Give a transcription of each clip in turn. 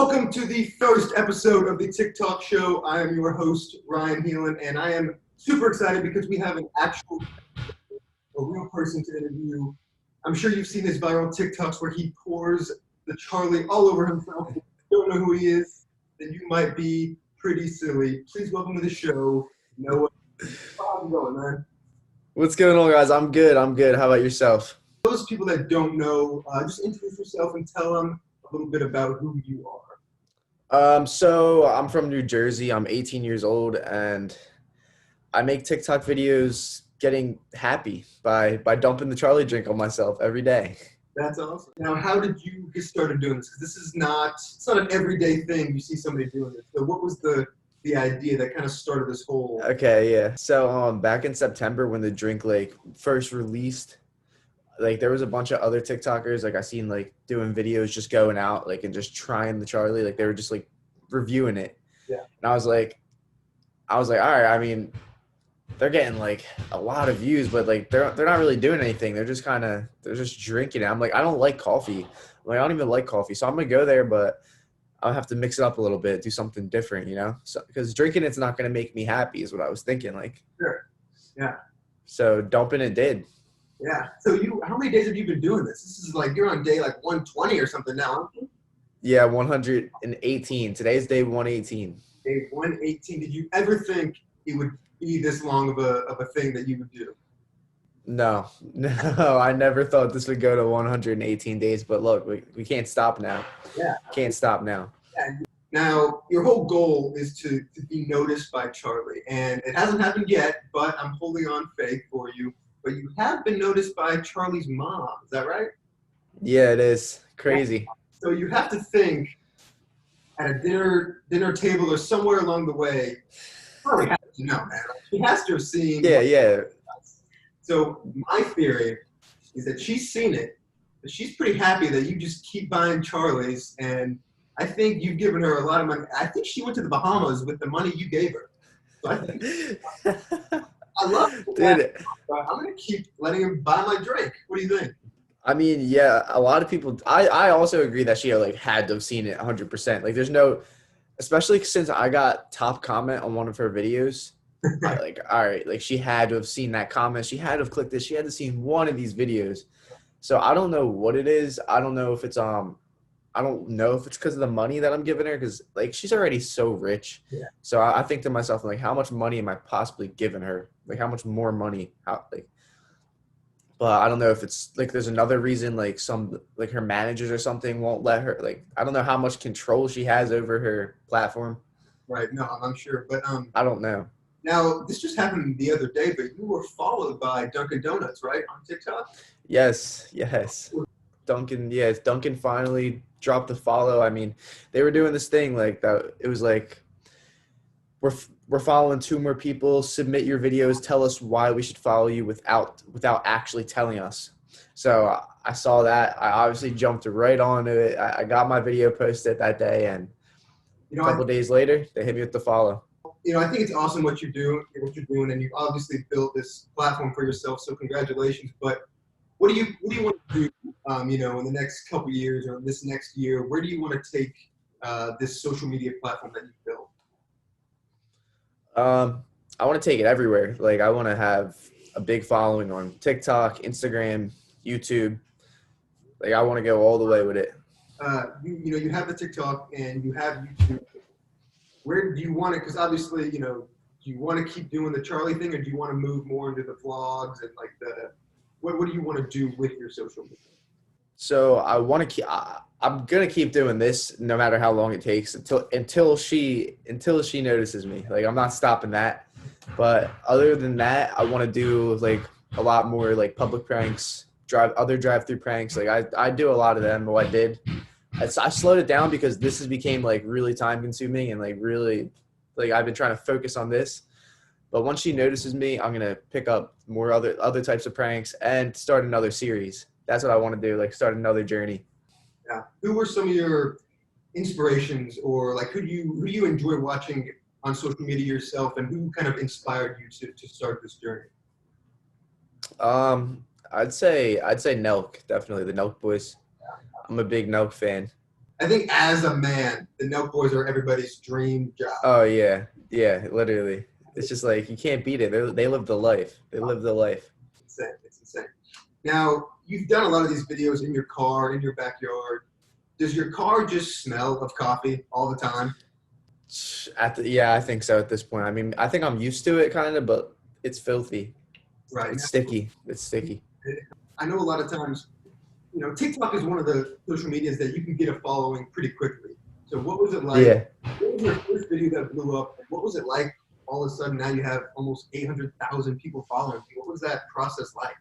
Welcome to the first episode of the TikTok show. I am your host, Ryan Heelan, and I am super excited because we have a real person to interview. I'm sure you've seen his viral TikToks where he pours the Charlie all over himself. If you don't know who he is, then you might be pretty silly. Please welcome to the show, Noah. How's it going, man? What's going on, guys? I'm good. How about yourself? Those people that don't know, just introduce yourself and tell them a little bit about who you are. So I'm from New Jersey. I'm 18 years old, and I make TikTok videos getting happy by dumping the Charlie drink on myself every day. That's awesome. Now, how did you get started doing this? Because this is not an everyday thing. You see somebody doing it. So what was the idea that kind of started this whole? Okay, yeah. So back in September when the drink first released, there was a bunch of other TikTokers I seen doing videos just going out and just trying the Charlie, they were just reviewing it. Yeah. And I was like, all right, I mean, they're getting a lot of views, but they're not really doing anything. They're just drinking it. I'm like, I don't like coffee. I don't even like coffee. So I'm gonna go there, but I'll have to mix it up a little bit, do something different, So because drinking it's not gonna make me happy is what I was thinking. Sure. Yeah. So dumping it did. Yeah. So how many days have you been doing this? This is you're on day 120 or something now, aren't you? Yeah, 118. Today's day 118. Day 118. Did you ever think it would be this long of a thing that you would do? No, I never thought this would go to 118 days, but look, we can't stop now. Yeah. Can't stop now. Yeah. Now, your whole goal is to be noticed by Charlie, and it hasn't happened yet, but I'm holding on faith for you. But you have been noticed by Charlie's mom. Is that right? Yeah, it is. Crazy. So you have to think at a dinner table or somewhere along the way, Charlie has to know, man. She has to have seen. Yeah. So my theory is that she's seen it, but she's pretty happy that you just keep buying Charlies, and I think you've given her a lot of money. I think she went to the Bahamas with the money you gave her. So I think I love it. Dude, I'm going to keep letting him buy my drink. What do you think? I mean, yeah, a lot of people, I also agree that she had to have seen it 100%. There's no, especially since I got top comment on one of her videos. All right, she had to have seen that comment. She had to have clicked this. She had to have seen one of these videos. So I don't know what it is. I don't know if it's because of the money that I'm giving her, because she's already so rich. Yeah. So I think to myself, how much money am I possibly giving her? How much more money? But I don't know if it's there's another reason, some her managers or something won't let her. I don't know how much control she has over her platform. Right. No, I'm sure, but I don't know. Now this just happened the other day, but you were followed by Dunkin' Donuts, right, on TikTok? Yes. Dunkin', yes, Dunkin' finally dropped the follow. I mean, they were doing this thing that. It was we're following 2 more people. Submit your videos. Tell us why we should follow you without actually telling us. So I saw that. I obviously jumped right onto it. I got my video posted that day, and a couple days later, they hit me with the follow. I think it's awesome what you're doing, and you've obviously built this platform for yourself. So congratulations. But what do you want to do? In the next couple years or this next year, where do you want to take this social media platform that you've built? I want to take it everywhere. I want to have a big following on TikTok, Instagram, YouTube. I want to go all the way with it. You have the TikTok and you have YouTube. Where do you want it? Because obviously, do you want to keep doing the Charlie thing, or do you want to move more into the vlogs and what do you want to do with your social media? So I want to keep. I'm gonna keep doing this no matter how long it takes until she notices me. I'm not stopping that. But other than that, I want to do a lot more public pranks, drive-through pranks. I do a lot of them. Well, I did. I slowed it down because this has became really time consuming and really I've been trying to focus on this. But once she notices me, I'm gonna pick up more other types of pranks and start another series. That's what I want to do. Start another journey. Yeah. Who were some of your inspirations, or who do you enjoy watching on social media yourself, and who kind of inspired you to start this journey? I'd say Nelk, definitely the Nelk boys. I'm a big Nelk fan. I think as a man, the Nelk Boys are everybody's dream job. Oh yeah, yeah, literally. It's just like you can't beat it. They live the life. They live the life. It's insane. It's insane. Now, you've done a lot of these videos in your car, in your backyard. Does your car just smell of coffee all the time? Yeah, I think so at this point. I mean, I think I'm used to it kind of, but it's filthy. Right. It's sticky. It's sticky. I know a lot of times, TikTok is one of the social medias that you can get a following pretty quickly. So what was it like? Yeah. What was your first video that blew up? And what was it like all of a sudden now you have almost 800,000 people following you? What was that process like?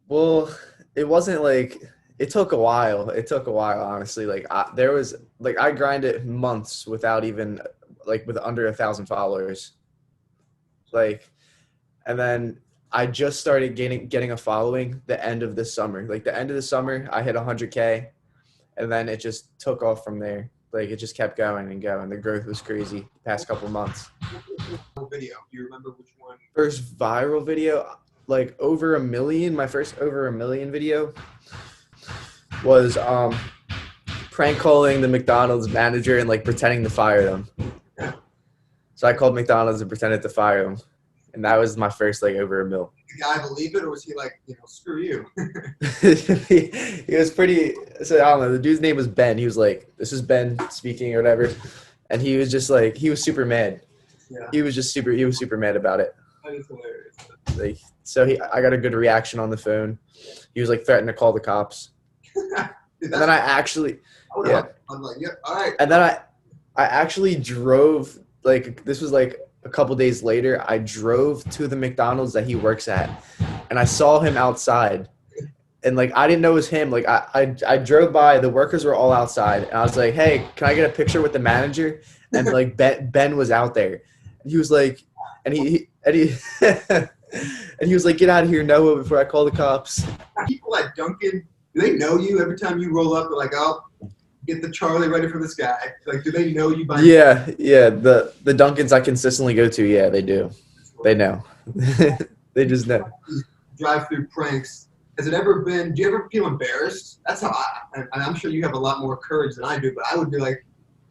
Well, it wasn't like it took a while. It took a while, honestly. Like I grinded months without even with under 1,000 followers. And then I just started getting a following the end of this summer. Like the end of the summer, I hit 100K, and then it just took off from there. Like it just kept going and going. The growth was crazy the past couple months. Video. Do you remember which one? First viral video, like over 1 million. My first over 1 million video was prank calling the McDonald's manager and pretending to fire them. So I called McDonald's and pretended to fire them, and that was my first over 1 mil. Did the guy believe it, or was he like, screw you? he was pretty. So I don't know. The dude's name was Ben. He was like, "This is Ben speaking" or whatever, and he was just he was super mad. Yeah. He was super mad about it. That is hilarious. I got a good reaction on the phone. He was threatening to call the cops. Dude, and then I actually, yeah. I'm like, yep, all right. And then I actually drove, this was a couple days later, I drove to the McDonald's that he works at, and I saw him outside. And I didn't know it was him. I drove by, the workers were all outside, and I was like, "Hey, can I get a picture with the manager?" And Ben was out there. And he was like, and he and he was like, "Get out of here, Noah, before I call the cops." People at Dunkin', do they know you every time you roll up? They're like, "Oh, get the Charlie ready for this guy." Do they know you by Yeah. The Dunkins I consistently go to, yeah, they do. They know. They just know. Drive-through pranks. Has it ever been? Do you ever feel embarrassed? That's how I'm sure you have a lot more courage than I do, but I would be like,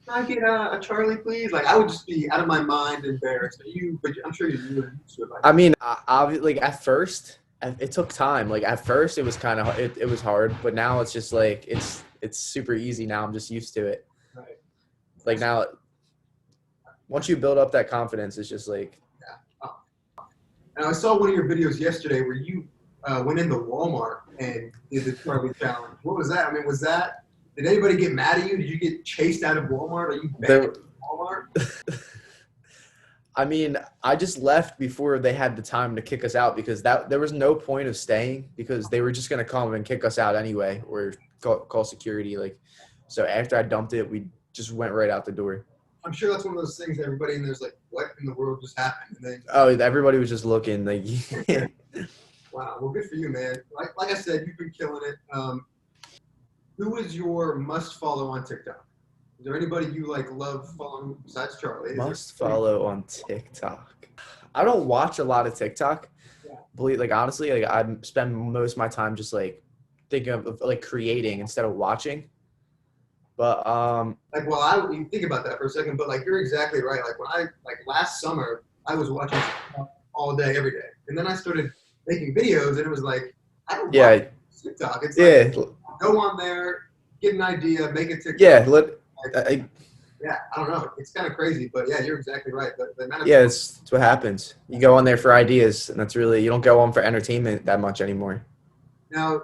"Can I get a Charlie, please?" I would just be out of my mind, embarrassed. But I'm sure you're used to it. I mean, at first, it took time. At first, it was kind of it was hard, but now it's just it's super easy now. I'm just used to it. Right. Now, once you build up that confidence, it's just Yeah. Oh. And I saw one of your videos yesterday where you went into Walmart and did the Charlie challenge. What was that? I mean, did anybody get mad at you? Did you get chased out of Walmart? Are you banned from Walmart? I mean, I just left before they had the time to kick us out, because there was no point of staying, because they were just going to come and kick us out anyway, or call security. So after I dumped it, we just went right out the door. I'm sure that's one of those things everybody in there's what in the world just happened? And then, everybody was just looking. Wow. Well, good for you, man. Like I said, you've been killing it. Who is your must follow on TikTok? Is there anybody you love following besides Charlie? Must follow on TikTok. I don't watch a lot of TikTok. Yeah. Honestly, I spend most of my time just thinking of creating instead of watching. But you think about that for a second, but you're exactly right. When I last summer, I was watching TikTok all day, every day, and then I started making videos, and it was I don't watch TikTok. It's go on there, get an idea, make a TikTok. Yeah, I don't know. It's kind of crazy, but yeah, you're exactly right. It's what happens. You go on there for ideas, and you don't go on for entertainment that much anymore. Now,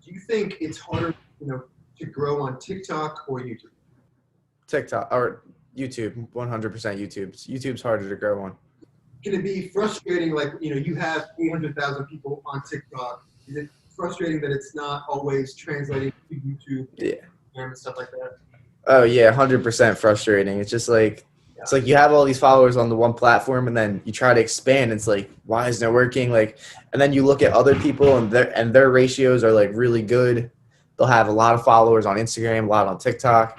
do you think it's harder, to grow on TikTok or YouTube? TikTok or YouTube, 100% YouTube. YouTube's harder to grow on. Can it be frustrating? You have 800,000 people on TikTok. Is it frustrating that it's not always translating to YouTube? Yeah. And stuff like that. Oh yeah, 100% frustrating. It's just it's you have all these followers on the one platform, and then you try to expand. It's why isn't it working? And then you look at other people, and their ratios are really good. They'll have a lot of followers on Instagram, a lot on TikTok.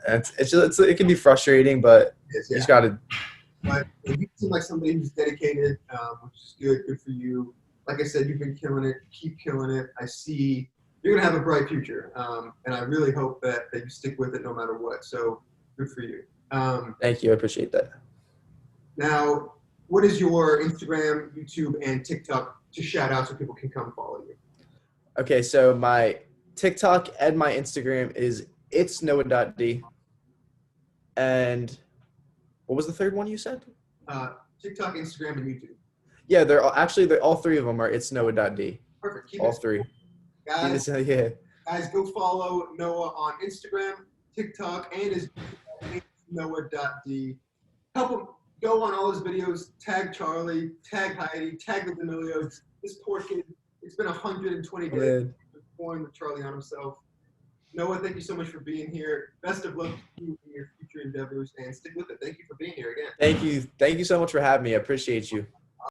It can be frustrating, but you just got to. But you seem like somebody who's dedicated, which is good for you. Like I said, you've been killing it. Keep killing it. I see you're gonna have a bright future, and I really hope that you stick with it no matter what. So good for you. Thank you. I appreciate that. Now, what is your Instagram, YouTube, and TikTok to shout out so people can come follow you? Okay, so my TikTok and my Instagram is it's Noah.d. And what was the third one you said? TikTok, Instagram, and YouTube. Yeah, they're all three of them are it's Noah.d. Perfect. Keep All it three. guys. Yeah. Guys, go follow Noah on Instagram, TikTok, and his Noah.d. Help him go on all his videos. Tag Charlie, tag Heidi, tag the D'Amelios. This poor kid, it's been 120 days pouring with Charlie on himself. Noah, thank you so much for being here. Best of luck to you in your future endeavors, and stick with it. Thank you for being here again. Thank you. Thank you so much for having me. I appreciate you.